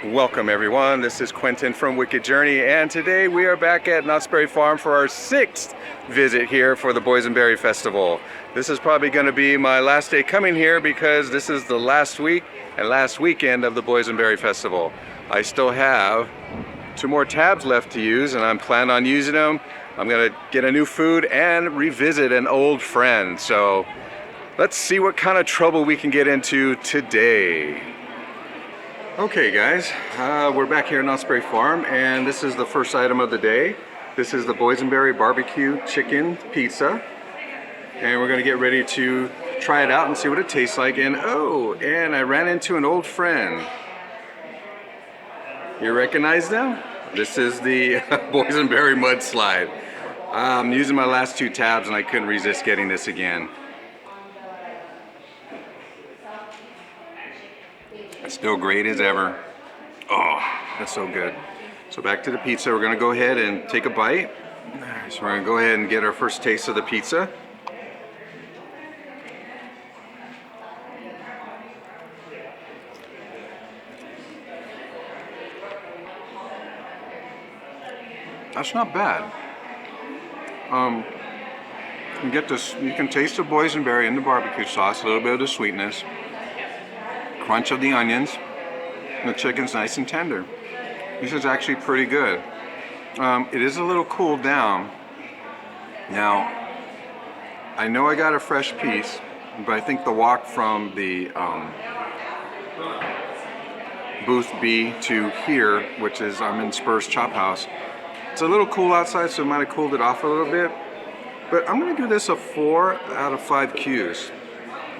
Welcome everyone, this is Quentin from Wicked Journey, and today we are back at Knott's Berry Farm for our 6th visit here for the Boysenberry Festival. This is probably going to be my last day coming here because this is the last week and last weekend of the Boysenberry Festival. I still have 2 more tabs left to use and I'm planning on using them. I'm going to get a new food and revisit an old friend. So let's see what kind of trouble we can get into today. Okay guys, we're back here at Knott's Berry Farm and this is the first item of the day. This is the Boysenberry barbecue chicken pizza. And we're gonna get ready to try it out and see what it tastes like. And oh, and I ran into an old friend. You recognize them? This is the Boysenberry mudslide. I'm using my last 2 tabs and I couldn't resist getting this again. Still great as ever. Oh, that's so good. So back to the pizza. We're gonna go ahead and take a bite. So we're gonna go ahead and get our first taste of the pizza. That's not bad. You get this. You can taste the boysenberry in the barbecue sauce, a little bit of the sweetness. Crunch of the onions, and the chicken's nice and tender. This is actually pretty good. It is a little cooled down. Now, I know I got a fresh piece, but I think the walk from the booth B to here, which is I'm in Spur's Chop House, it's a little cool outside, so it might have cooled it off a little bit. But I'm gonna give this a 4 out of 5 Qs.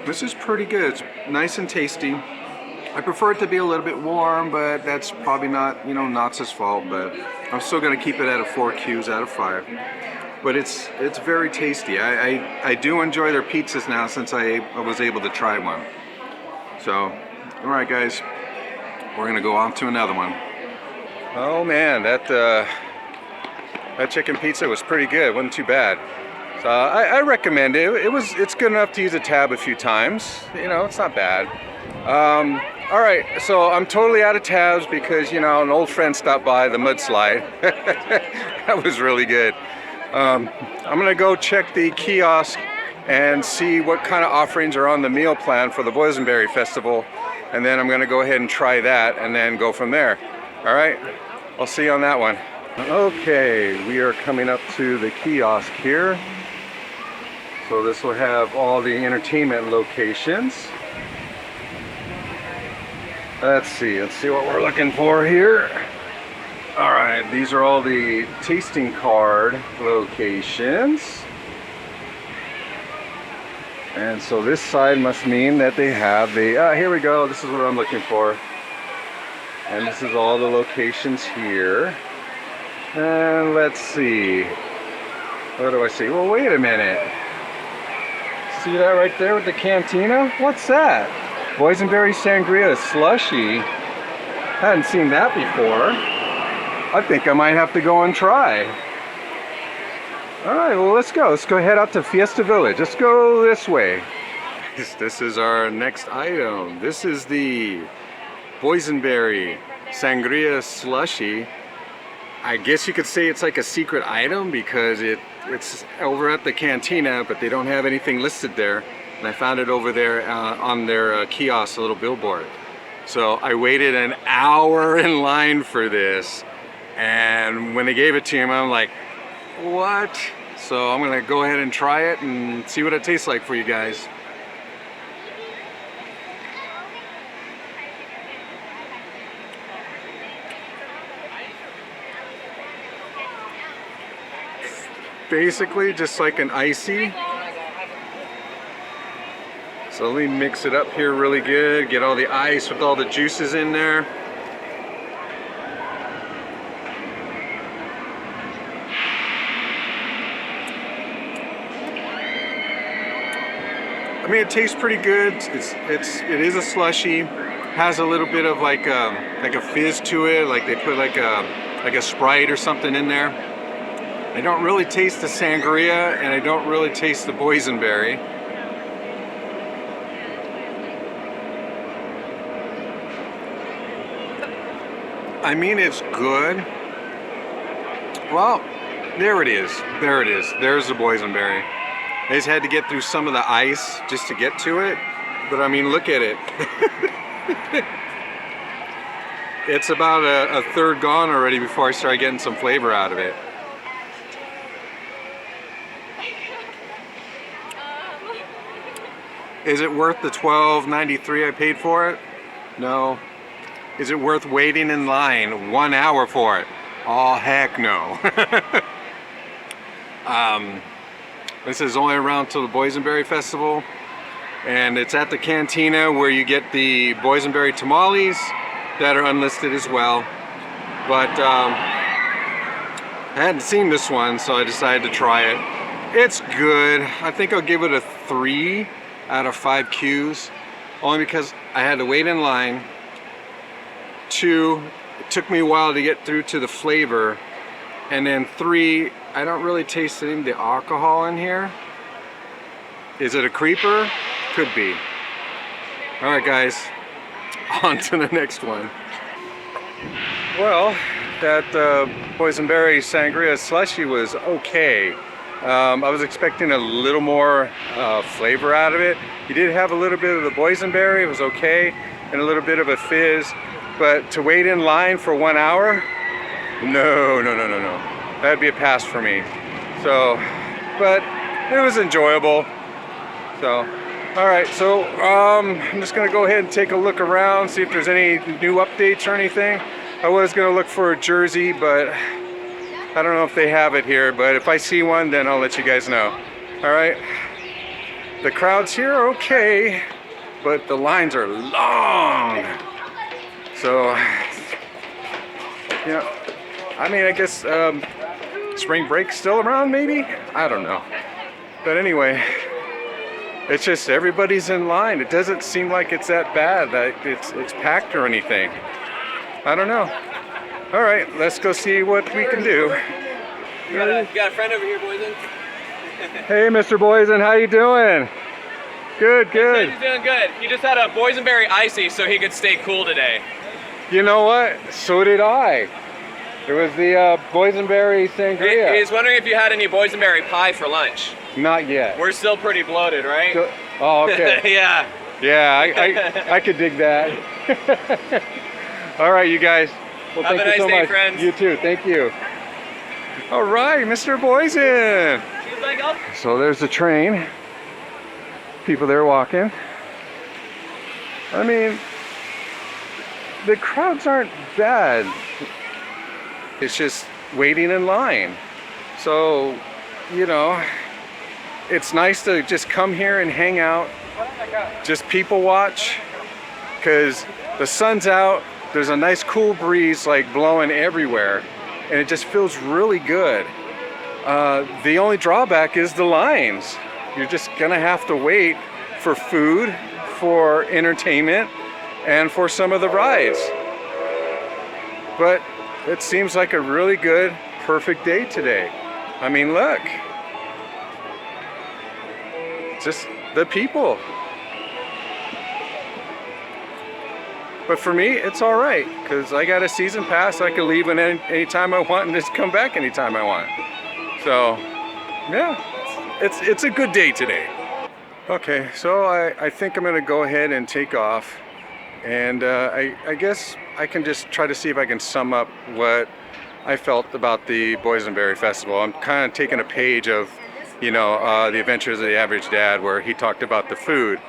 This is pretty good. It's nice and tasty. I prefer it to be a little bit warm, but that's probably not, Knott's fault, but I'm still gonna keep it at a 4 Qs out of 5. But it's very tasty. I do enjoy their pizzas now since I was able to try one. So, all right guys, we're gonna go on to another one. Oh man, that chicken pizza was pretty good. It wasn't too bad. So I recommend it. It's good enough to use a tab a few times. It's not bad. All right, so I'm totally out of tabs because an old friend stopped by, the mudslide. That was really good. I'm gonna go check the kiosk and see what kind of offerings are on the meal plan for the Boysenberry Festival, and then I'm gonna go ahead and try that and then go from there. All right, I'll see you on that one. Okay, we are coming up to the kiosk here. So this will have all the entertainment locations. Let's see what we're looking for here. All right, these are all the tasting card locations. And so this side must mean that they have the, here we go, this is what I'm looking for. And this is all the locations here. And let's see, what do I see? Well, wait a minute. See that right there with the cantina? What's that? Boysenberry Sangria Slushy. Hadn't seen that before. I think I might have to go and try. All right, well let's go. Let's go head out to Fiesta Village. Let's go this way. This is our next item. This is the Boysenberry Sangria Slushy. I guess you could say it's like a secret item because it's over at the cantina, but they don't have anything listed there. And I found it over there on their kiosk, a little billboard. So I waited an hour in line for this. And when they gave it to him, I'm like, what? So I'm gonna go ahead and try it and see what it tastes like for you guys. Basically just like an icy. So let me mix it up here really good, get all the ice with all the juices in there. I mean, it tastes pretty good. It is a slushy, has a little bit of like a fizz to it, like they put like a Sprite or something in there. I don't really taste the sangria, and I don't really taste the boysenberry. I mean, it's good. Well, there it is. There it is. There's the boysenberry. I just had to get through some of the ice just to get to it. But I mean, look at it. It's about a third gone already before I start getting some flavor out of it. Is it worth the $12.93 I paid for it? No. Is it worth waiting in line 1 hour for it? Oh, heck no. This is only around till the Boysenberry Festival, and it's at the cantina where you get the boysenberry tamales that are unlisted as well. But I hadn't seen this one, so I decided to try it. It's good. I think I'll give it a 3 out of 5 Qs, only because I had to wait in line. 2, it took me a while to get through to the flavor, and then 3, I don't really taste any of the alcohol in here. Is it a creeper? Could be. All right, guys, on to the next one. Well, that Boysenberry Sangria Slushy was okay. I was expecting a little more flavor out of it. You did have a little bit of the boysenberry, it was okay, and a little bit of a fizz. But to wait in line for 1 hour? No. That'd be a pass for me. So, but it was enjoyable. So, all right, so I'm just gonna go ahead and take a look around, see if there's any new updates or anything. I was gonna look for a jersey, but I don't know if they have it here, but if I see one, then I'll let you guys know. All right, the crowds here are okay, but the lines are long. So, yeah, I mean, I guess spring break's still around, maybe? I don't know. But anyway, it's just everybody's in line. It doesn't seem like it's that bad, that it's packed or anything. I don't know. All right, let's go see what we can do. You got a friend over here, Boysen? Hey, Mr. Boysen, how you doing? Good. He's doing good. He just had a boysenberry icy so he could stay cool today. You know what? So did I. It was the Boysenberry Sangria. He's wondering if you had any boysenberry pie for lunch. Not yet. We're still pretty bloated, right? Oh, okay. Yeah. Yeah, I could dig that. All right, you guys. Well, Have thank a you nice so day, much. friends. You too. Thank you. All right, Mr. Boysen. So there's the train. People there walking. I mean, the crowds aren't bad. It's just waiting in line. So, you know, it's nice to just come here and hang out, just people watch, because the sun's out, there's a nice cool breeze like blowing everywhere, and it just feels really good. The only drawback is the lines. You're just gonna have to wait for food, for entertainment, and for some of the rides. But it seems like a really good, perfect day today. I mean, look. Just the people. But for me, it's all right, because I got a season pass. I can leave anytime I want and just come back anytime I want. So, yeah, it's a good day today. Okay, so I think I'm gonna go ahead and take off. And I guess I can just try to see if I can sum up what I felt about the Boysenberry Festival. I'm kind of taking a page of, you know, The Adventures of the Average Dad, where he talked about the food.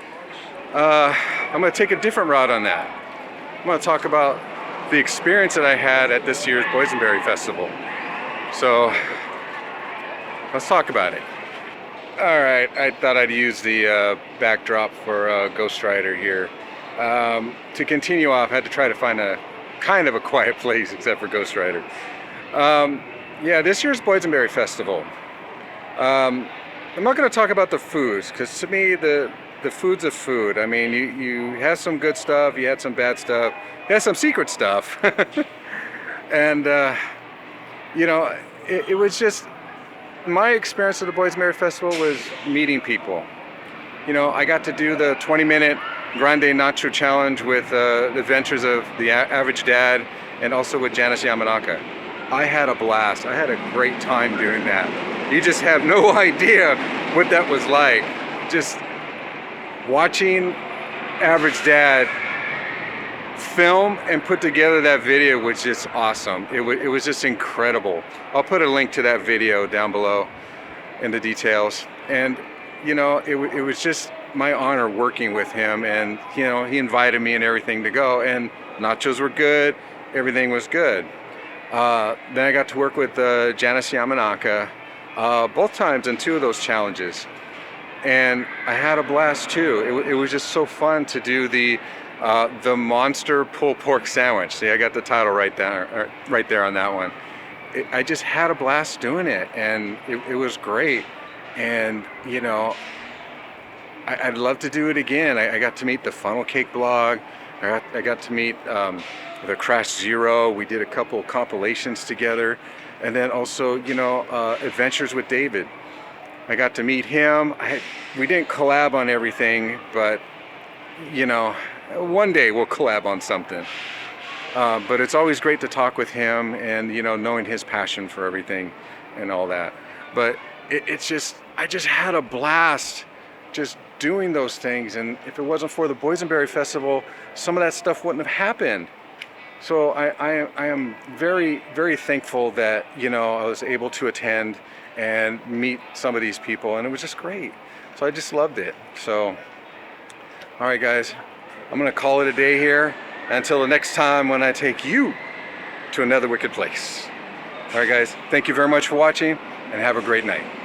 I'm going to take a different route on that. I'm going to talk about the experience that I had at this year's Boysenberry Festival. So, let's talk about it. All right, I thought I'd use the backdrop for Ghost Rider here. To continue off, I had to try to find a kind of a quiet place except for Ghost Rider. Yeah, this year's Boysenberry Festival. I'm not going to talk about the foods, because to me the food's a food. I mean, you had some good stuff, you had some bad stuff, you had some secret stuff. And you know, it was just, my experience of the Boysenberry Festival was meeting people. You know, I got to do the 20-minute Grande Nacho Challenge with the Adventures of the Average Dad and also with Janice Yamanaka. I had a blast. I had a great time doing that. You just have no idea what that was like. Just watching Average Dad film and put together that video was just awesome. It was just incredible. I'll put a link to that video down below in the details. And you know, it was just my honor working with him, and you know, he invited me and everything to go, and nachos were good, everything was good. Then I got to work with Janice Yamanaka both times in 2 of those challenges, and I had a blast too. It was just so fun to do the monster pulled pork sandwich. See, I got the title right there on that one. I just had a blast doing it, and it was great. And you know, I'd love to do it again. I got to meet the Funnel Cake blog. I got to meet the Crash Zero. We did a couple compilations together, and then also, you know, Adventures with David. I got to meet him. We didn't collab on everything, but you know, one day we'll collab on something. But it's always great to talk with him, and you know, knowing his passion for everything and all that. But I just had a blast just doing those things, and if it wasn't for the Boysenberry Festival, some of that stuff wouldn't have happened. So I am very, very thankful that, you know, I was able to attend and meet some of these people, and it was just great. So I just loved it. So, all right guys, I'm gonna call it a day here until the next time when I take you to another wicked place. All right guys, thank you very much for watching, and have a great night.